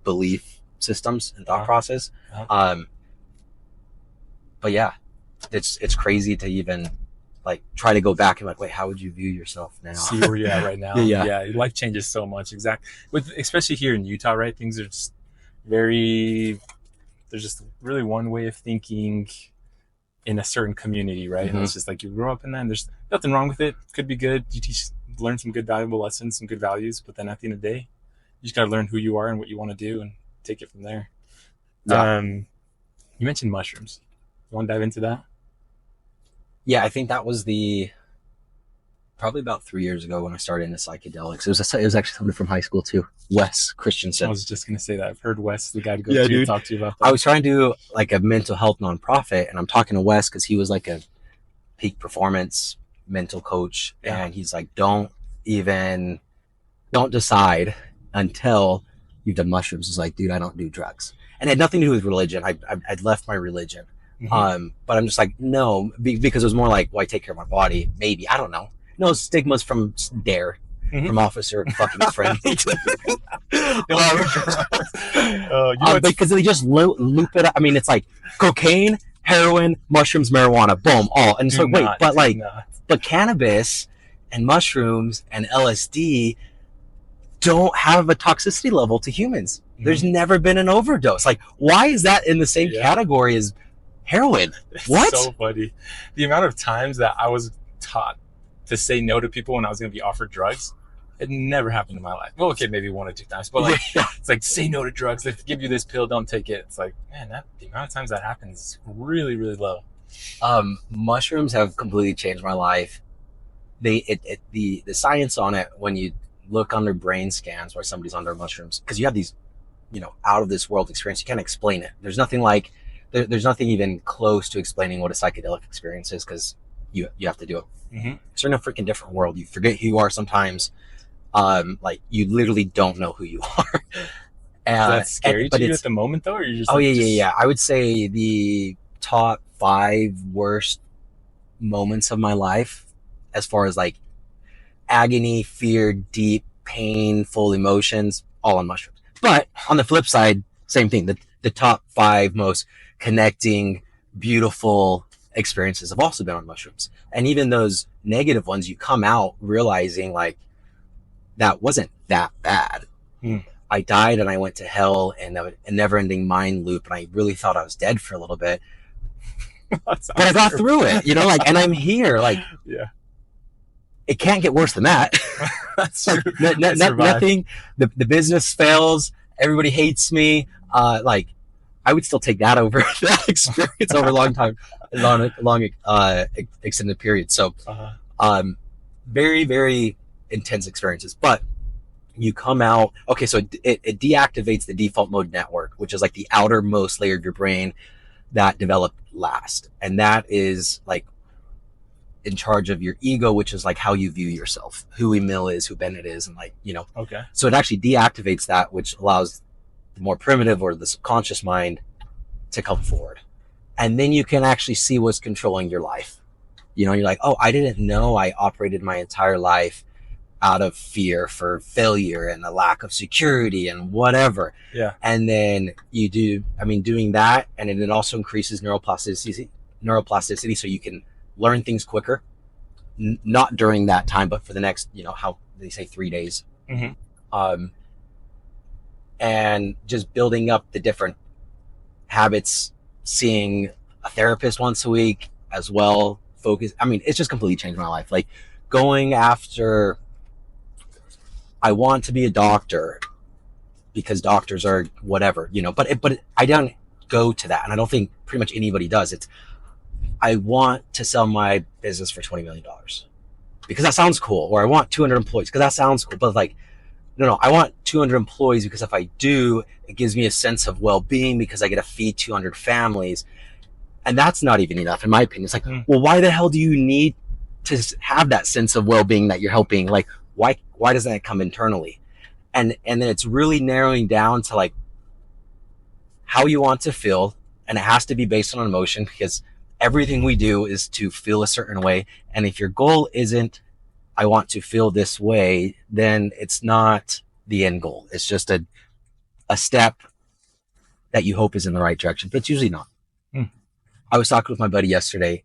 belief systems and thought process. But yeah, it's crazy to even like try to go back and like, wait, how would you view yourself now? See where you're at right now. Yeah. Life changes so much. Especially here in Utah, right? Things are just there's just really one way of thinking in a certain community, right? Mm-hmm. And it's just like, you grow up in that and there's nothing wrong with it. Could be good. You learn some good valuable lessons, some good values, but then at the end of the day, you just got to learn who you are and what you want to do and take it from there. Yeah. You mentioned mushrooms. You want to dive into that? Yeah, I think that was probably about 3 years ago when I started into psychedelics. It was actually somebody from high school too, Wes Christensen. I was just going to say that. I've heard Wes, the guy to go to talk to you about that. I was trying to do like a mental health nonprofit, and I'm talking to Wes because he was like a peak performance mental coach. Yeah. And he's like, don't decide until you've done mushrooms. He's like, dude, I don't do drugs. And it had nothing to do with religion. I'd left my religion. Mm-hmm. But I'm just like, no, because it was more like, well, I take care of my body. Maybe, I don't know. No stigmas from Dare, mm-hmm. from Officer fucking his friend. Because they just loop it up. I mean, it's like cocaine, heroin, mushrooms, marijuana, boom, all. And so but cannabis and mushrooms and LSD don't have a toxicity level to humans. Mm-hmm. There's never been an overdose. Like, why is that in the same category as heroin? What? It's so funny. The amount of times that I was taught to say no to people when I was going to be offered drugs, it never happened in my life. Well, okay, maybe 1 or 2 times, but like, it's like, say no to drugs. They give you this pill, don't take it. It's like, man, the amount of times that happens is really, really low. Mushrooms have completely changed my life. The science on it, when you look under brain scans where somebody's under mushrooms, because you have these, out of this world experience, you can't explain it. There's nothing like, there's nothing even close to explaining what a psychedelic experience is, because you have to do it. Mm-hmm. It's in a freaking different world. You forget who you are sometimes. Like, you literally don't know who you are. Is that scary to you at the moment, though? Or you're just yeah. I would say the top 5 worst moments of my life, as far as like agony, fear, deep, painful emotions, all on mushrooms. But on the flip side, same thing. The top 5 most connecting, beautiful experiences have also been on mushrooms. And even those negative ones, you come out realizing like, that wasn't that bad. I died and I went to hell and a never-ending mind loop, and I really thought I was dead for a little bit. But I got through it, and I'm here. Like, yeah, it can't get worse than that. That's true. Nothing. The business fails. Everybody hates me. Like, I would still take that over that experience over a long time, long extended period. So, very, very intense experiences. But you come out, okay, so it deactivates the default mode network, which is like the outermost layer of your brain that develop last. And that is like in charge of your ego, which is like how you view yourself, who Emil is, who Bennett is, and like, you know. Okay. So it actually deactivates that, which allows the more primitive or the subconscious mind to come forward. And then you can actually see what's controlling your life. You know, you're like, oh, I didn't know I operated my entire life out of fear for failure and a lack of security and whatever. Yeah. And then you do, I mean, doing that, and then it also increases neuroplasticity, so you can learn things quicker. Not during that time, but for the next, you know, how they say 3 days. Mm-hmm. And just building up the different habits, seeing a therapist once a week as well. Focus. I mean, it's just completely changed my life. Like going after, I want to be a doctor because doctors are whatever, you know, but I don't go to that. And I don't think pretty much anybody does. It's, I want to sell my business for $20 million because that sounds cool. Or I want 200 employees because that sounds cool. But like, no, I want 200 employees because if I do, it gives me a sense of well-being because I get to feed 200 families. And that's not even enough, in my opinion. It's like, well, why the hell do you need to have that sense of well-being that you're helping? Like, why doesn't that come internally? And then it's really narrowing down to like how you want to feel. And it has to be based on emotion because everything we do is to feel a certain way. And if your goal isn't, I want to feel this way, then it's not the end goal. It's just a step that you hope is in the right direction, but it's usually not. I was talking with my buddy yesterday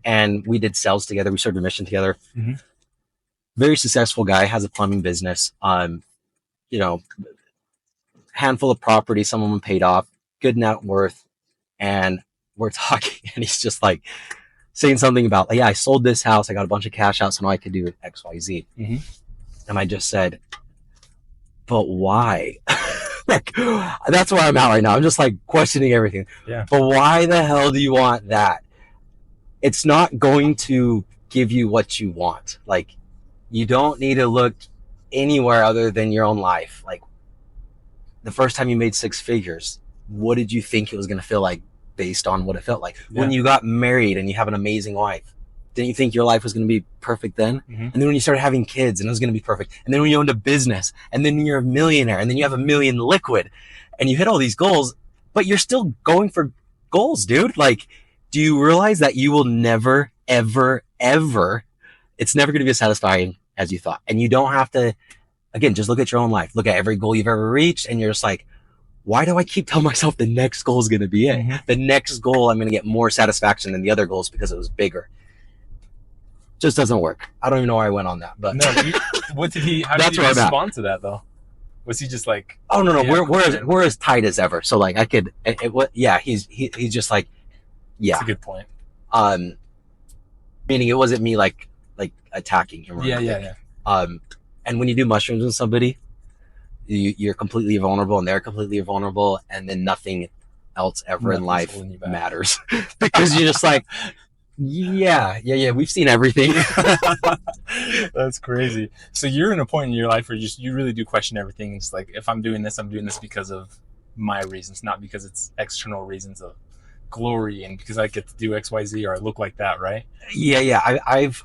and we did sales together. We served a mission together. Mm-hmm. Very successful guy, has a plumbing business. You know, handful of properties, some of them paid off, good net worth. And we're talking and he's just like saying something about, like, yeah, I sold this house. I got a bunch of cash out. So now I could do X, Y, Z. Mm-hmm. And I just said, but why? Like, that's where I'm at right now. I'm just like questioning everything. Yeah. But why the hell do you want that? It's not going to give you what you want. Like, you don't need to look anywhere other than your own life. Like, the first time you made 6 figures, what did you think it was going to feel like based on what it felt like? Yeah. When you got married and you have an amazing wife, didn't you think your life was going to be perfect then? Mm-hmm. And then when you started having kids and it was going to be perfect. And then when you owned a business and then you're a millionaire and then you have $1 million liquid and you hit all these goals, but you're still going for goals, dude. Like, do you realize that you will never, ever, ever, it's never going to be as satisfying as you thought. And you don't have to, again, just look at your own life. Look at every goal you've ever reached. And you're just like, why do I keep telling myself the next goal is going to be it? Mm-hmm. The next goal, I'm going to get more satisfaction than the other goals because it was bigger. Just doesn't work. I don't even know where I went on that, but no. What did he? How did he respond to that though? Was he just like, oh no, yeah, we're as tight as ever. So like I could, yeah, he's just like, yeah. That's a good point. Meaning it wasn't me like attacking him. Yeah. And when you do mushrooms with somebody, you're completely vulnerable and they're completely vulnerable, and then nothing else ever in life matters because you're just like. Yeah. We've seen everything. That's crazy. So you're in a point in your life where you really do question everything. It's like, if I'm doing this because of my reasons, not because it's external reasons of glory and because I get to do X, Y, Z or I look like that, right? Yeah. I've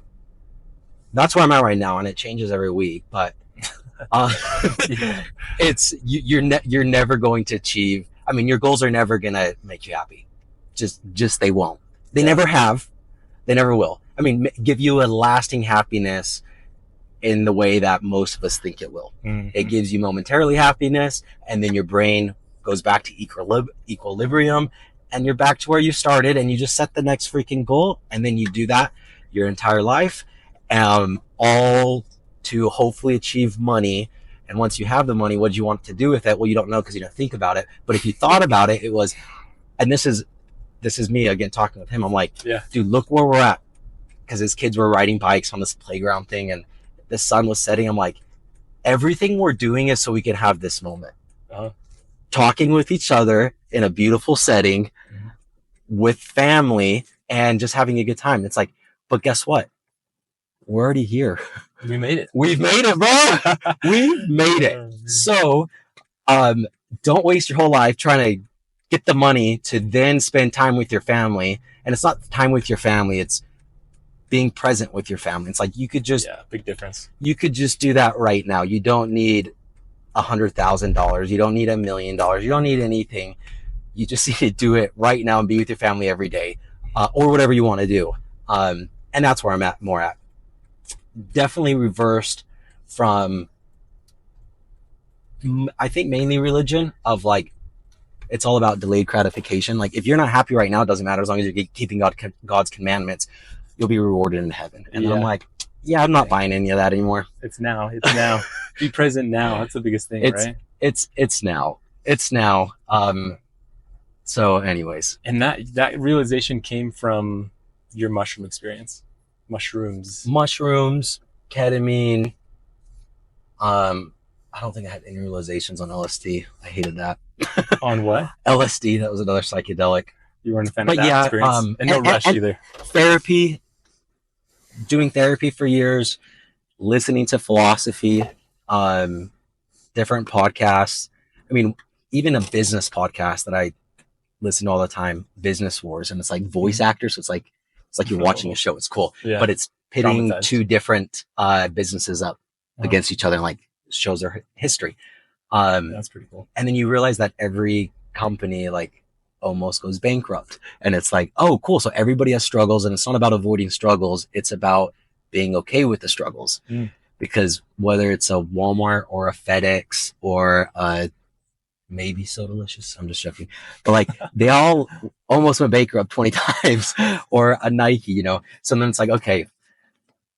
that's where I'm at right now, and it changes every week. But it's you're never going to achieve. I mean, your goals are never gonna make you happy. Just they won't. They never have. They never will. I mean, give you a lasting happiness in the way that most of us think it will. Mm-hmm. It gives you momentarily happiness, and then your brain goes back to equilibrium, and you're back to where you started, and you just set the next freaking goal, and then you do that your entire life, all to hopefully achieve money. And once you have the money, what do you want to do with it? Well, you don't know because you don't think about it. But if you thought about it, it was, and this is me again talking with him. I'm like, yeah, dude, look where we're at. Because his kids were riding bikes on this playground thing and the sun was setting. I'm like, everything we're doing is so we can have this moment. Uh-huh. Talking with each other in a beautiful setting, mm-hmm. with family, and just having a good time. It's like, but guess what? We're already here. We made it. We've made it, bro. We've made it. So don't waste your whole life trying to get the money to then spend time with your family. And it's not time with your family, it's being present with your family. It's like you could just big difference. You could just do that right now. You don't need $100,000. You don't need $1 million. You don't need anything. You just need to do it right now and be with your family every day, or whatever you want to do. And that's where I'm at more at. Definitely reversed from, I think, mainly religion of like, it's all about delayed gratification. Like if you're not happy right now, it doesn't matter. As long as you're keeping God's commandments, you'll be rewarded in heaven. And I'm like, yeah, I'm not buying any of that anymore. It's now. Be present now. That's the biggest thing, right? It's now. So anyways. And that realization came from your mushroom experience. Mushrooms, ketamine. I don't think I had any realizations on LSD. I hated that. On what? LSD. That was another psychedelic. You weren't a fan of that experience? And no rush either. Therapy. Doing therapy for years. Listening to philosophy. Different podcasts. I mean, even a business podcast that I listen to all the time, Business Wars, and it's like voice actors. So it's like you're watching a show. It's cool. Yeah. But it's pitting two different businesses up against each other and like shows their history. That's pretty cool. And then you realize that every company like almost goes bankrupt, and it's like, oh cool, so everybody has struggles, and it's not about avoiding struggles, it's about being okay with the struggles. Because whether it's a Walmart or a FedEx or maybe So Delicious, I'm just joking, but like they all almost went bankrupt 20 times, or a Nike, you know. So then it's like, okay,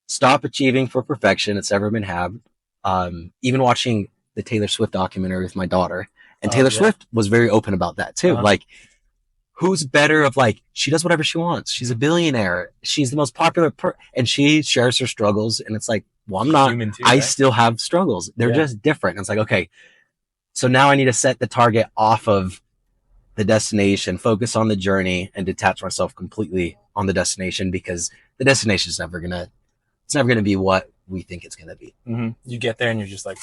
stop achieving for perfection. It's never been had. Even watching the Taylor Swift documentary with my daughter, and Taylor Swift was very open about that too. Like, who's better of like, she does whatever she wants. She's a billionaire. She's the most popular and she shares her struggles. And it's like, well, I'm not, too, I still have struggles. They're just different. And it's like, okay, so now I need to set the target off of the destination, focus on the journey, and detach myself completely on the destination, because the destination is never going to be what we think it's going to be. You get there and you're just like,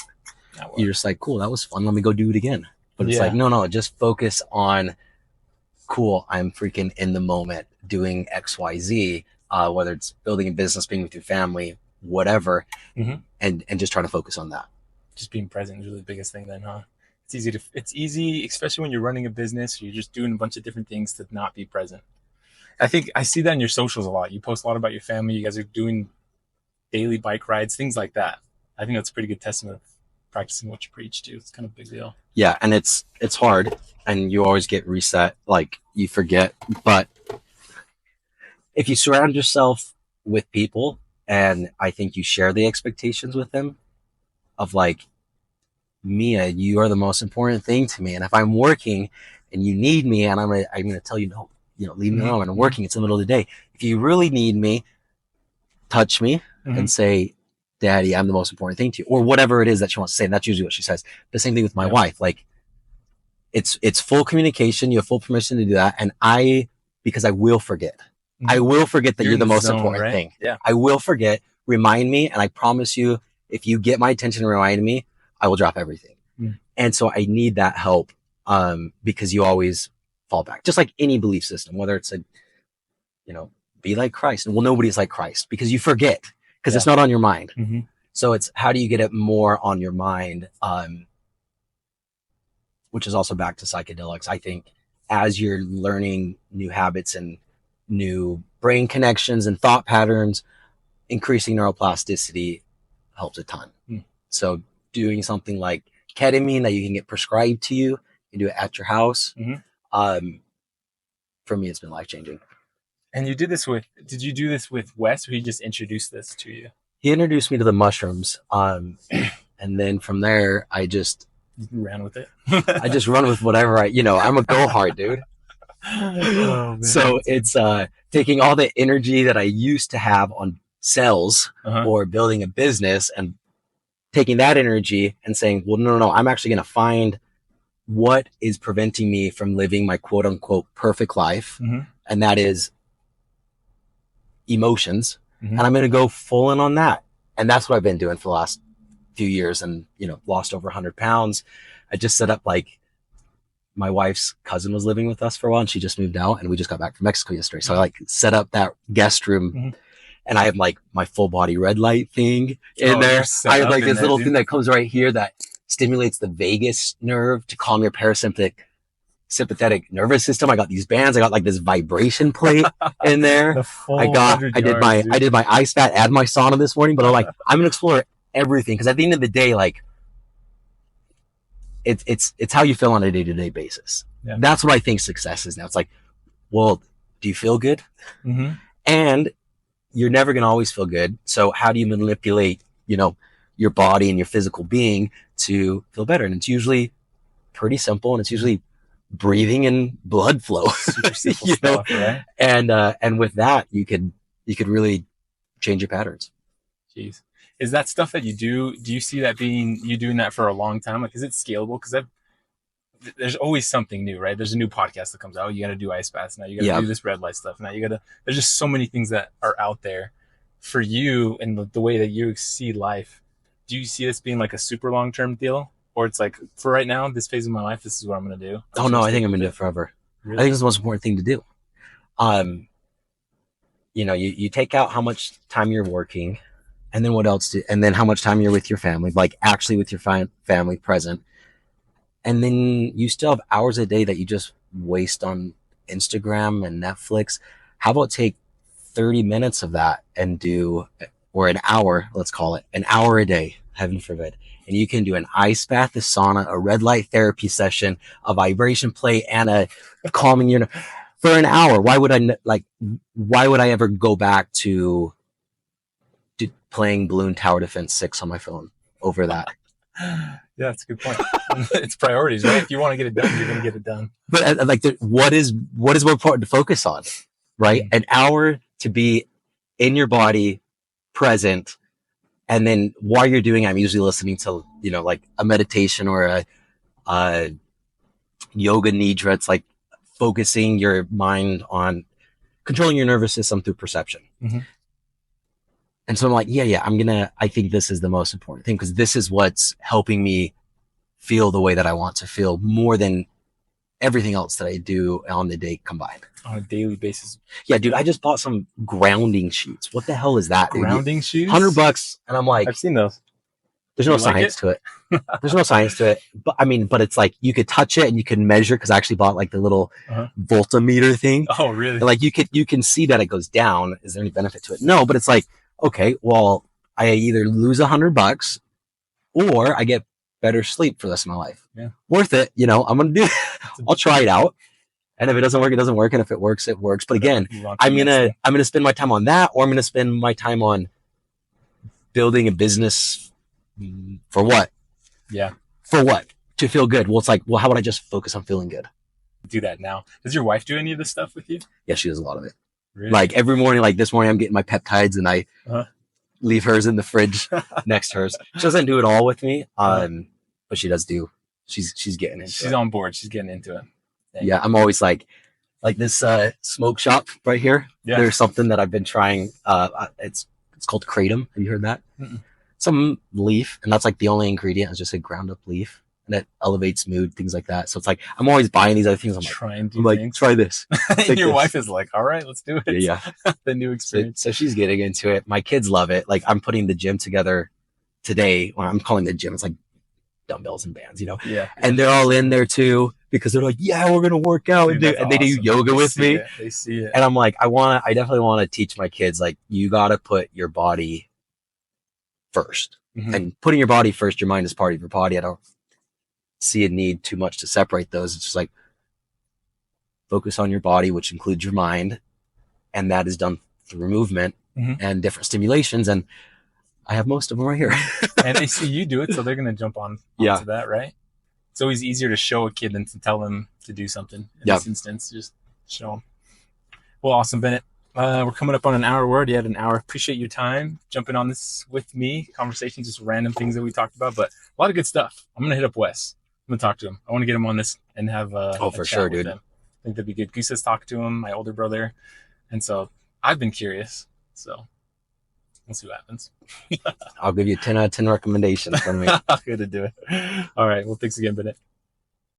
you're just like, cool, that was fun. Let me go do it again. But it's like, no, just focus on, cool, I'm freaking in the moment doing X, Y, Z, whether it's building a business, being with your family, whatever, and just trying to focus on that. Just being present is really the biggest thing then, huh? It's easy, especially when you're running a business, you're just doing a bunch of different things, to not be present. I think I see that in your socials a lot. You post a lot about your family. You guys are doing daily bike rides, things like that. I think that's a pretty good testament of practicing what you preach too. It's kind of a big deal. Yeah, and it's hard, and you always get reset, like you forget. But if you surround yourself with people, and I think you share the expectations with them of like, Mia, you are the most important thing to me, and if I'm working and you need me, and I'm gonna tell you, no, leave me alone. I'm working. It's the middle of the day. If you really need me, touch me and say, Daddy, I'm the most important thing to you, or whatever it is that she wants to say. And that's usually what she says. The same thing with my wife. Like, it's full communication. You have full permission to do that. And because I will forget. I will forget that you're the most important thing. Yeah. I will forget. Remind me. And I promise you, if you get my attention and remind me, I will drop everything. And so I need that help, because you always fall back. Just like any belief system, whether it's be like Christ. Well, nobody's like Christ, because you forget. Because it's not on your mind. So it's, how do you get it more on your mind? Which is also back to psychedelics. I think as you're learning new habits and new brain connections and thought patterns, increasing neuroplasticity helps a ton. So doing something like ketamine that you can get prescribed to you, you do it at your house. For me, it's been life-changing. And did you do this with Wes, or he just introduced this to you? He introduced me to the mushrooms. And then from there, I just ran with it. I just run with whatever I'm a go hard dude. Oh, so it's taking all the energy that I used to have on sales or building a business, and taking that energy and saying, well, no, I'm actually going to find what is preventing me from living my quote unquote perfect life. And that is emotions. And I'm going to go full in on that. And that's what I've been doing for the last few years, and, lost over 100 pounds. I just set up like my wife's cousin was living with us for a while, and she just moved out, and we just got back from Mexico yesterday. So I like set up that guest room, and I have like my full body red light thing in there. I have like this little thing that comes right here that stimulates the vagus nerve to calm your sympathetic nervous system. I got these bands. I got like this vibration plate in there. I did my ice bath and my sauna this morning, but I'm like, I'm gonna explore everything, because at the end of the day, like it's how you feel on a day-to-day basis. Yeah. That's what I think success is now. It's like, well, do you feel good? And you're never gonna always feel good. So how do you manipulate, your body and your physical being to feel better? And it's usually pretty simple, and it's usually breathing and blood flow. Super simple stuff, right? And with that, you could really change your patterns. Jeez. Is that stuff that you do you see that being you doing that for a long time? Like, is it scalable? Because there's always something new, right? There's a new podcast that comes out. You got to do ice baths now. You got to do this red light stuff now. There's just so many things that are out there for you and the way that you see life. Do you see this being like a super long-term deal? Or it's like, for right now, this phase of my life, this is what I'm going to do? Oh, no, I think I'm going to do it forever. Really? I think it's the most important thing to do. You take out how much time you're working, and then what else and then how much time you're with your family, like actually with your family present. And then you still have hours a day that you just waste on Instagram and Netflix. How about take 30 minutes of that and or an hour, let's call it, an hour a day, heaven forbid. And you can do an ice bath, a sauna, a red light therapy session, a vibration plate, and a calming unit for an hour. Why would I ever go back to playing Balloon Tower Defense 6 on my phone over that? Yeah, that's a good point. It's priorities, right? If you want to get it done, you're going to get it done. But what is more important to focus on, right? An hour to be in your body, present. And then while you're doing it, I'm usually listening to, like a meditation or a yoga nidra. It's like focusing your mind on controlling your nervous system through perception. And so I'm like, I think this is the most important thing, because this is what's helping me feel the way that I want to feel more than everything else that I do on the day combined. On a daily basis. Yeah, dude, I just bought some grounding sheets. What the hell is that? Grounding shoes? $100. And I'm like, I've seen those. There's no science to it. There's no science to it. But it's like you could touch it and you can measure, because I actually bought like the little voltmeter thing. Oh, really? And like you can see that it goes down. Is there any benefit to it? No, but it's like, okay, well, I either lose $100 or I get better sleep for the rest of my life. Yeah. Worth it. I'm going to do it. I'll try it out. And if it doesn't work, it doesn't work. And if it works, it works. But again, I'm going to spend my time on that, or I'm going to spend my time on building a business for what? Yeah. For what? To feel good. Well, it's like, how would I just focus on feeling good? Do that now. Does your wife do any of this stuff with you? Yeah, she does a lot of it. Really? Like every morning, like this morning, I'm getting my peptides and I leave hers in the fridge next to hers. She doesn't do it all with me, but she does do. She's getting into it. She's on board. She's getting into it. Yeah, I'm always like this smoke shop right here. Yeah. There's something that I've been trying. It's called kratom. Have you heard that? Some leaf, and that's like the only ingredient. It's just a ground up leaf. And that elevates mood, things like that. So it's like, I'm always buying these other things. I'm like, try this. Your wife is like, all right, let's do it. Yeah. The new experience. So she's getting into it. My kids love it. Like, I'm putting the gym together today. Well, I'm calling the gym. It's like dumbbells and bands, Yeah. And they're all in there too, because they're like, yeah, we're going to work out. Dude, and they do yoga with me. They see it. And I'm like, I definitely want to teach my kids, like, you got to put your body first. And putting your body first, your mind is part of your body. I don't see a need too much to separate those. It's just like, focus on your body, which includes your mind, and that is done through movement and different stimulations, and I have most of them right here. And they see you do it, so they're going to jump onto that, right? It's always easier to show a kid than to tell them to do something. In this instance, just show them. Well, awesome, Bennett. We're coming up on an hour. We're already at an hour. Appreciate your time jumping on this with me. Conversation, just random things that we talked about, but a lot of good stuff. I'm going to hit up Wes. I'm going to talk to him. I want to get him on this and have a for sure, dude. Him. I think that'd be good. Goose has talked to him, my older brother. And so I've been curious. So we'll see what happens. I'll give you 10 out of 10 recommendations from me. Good to do it. All right. Well, thanks again, Bennett.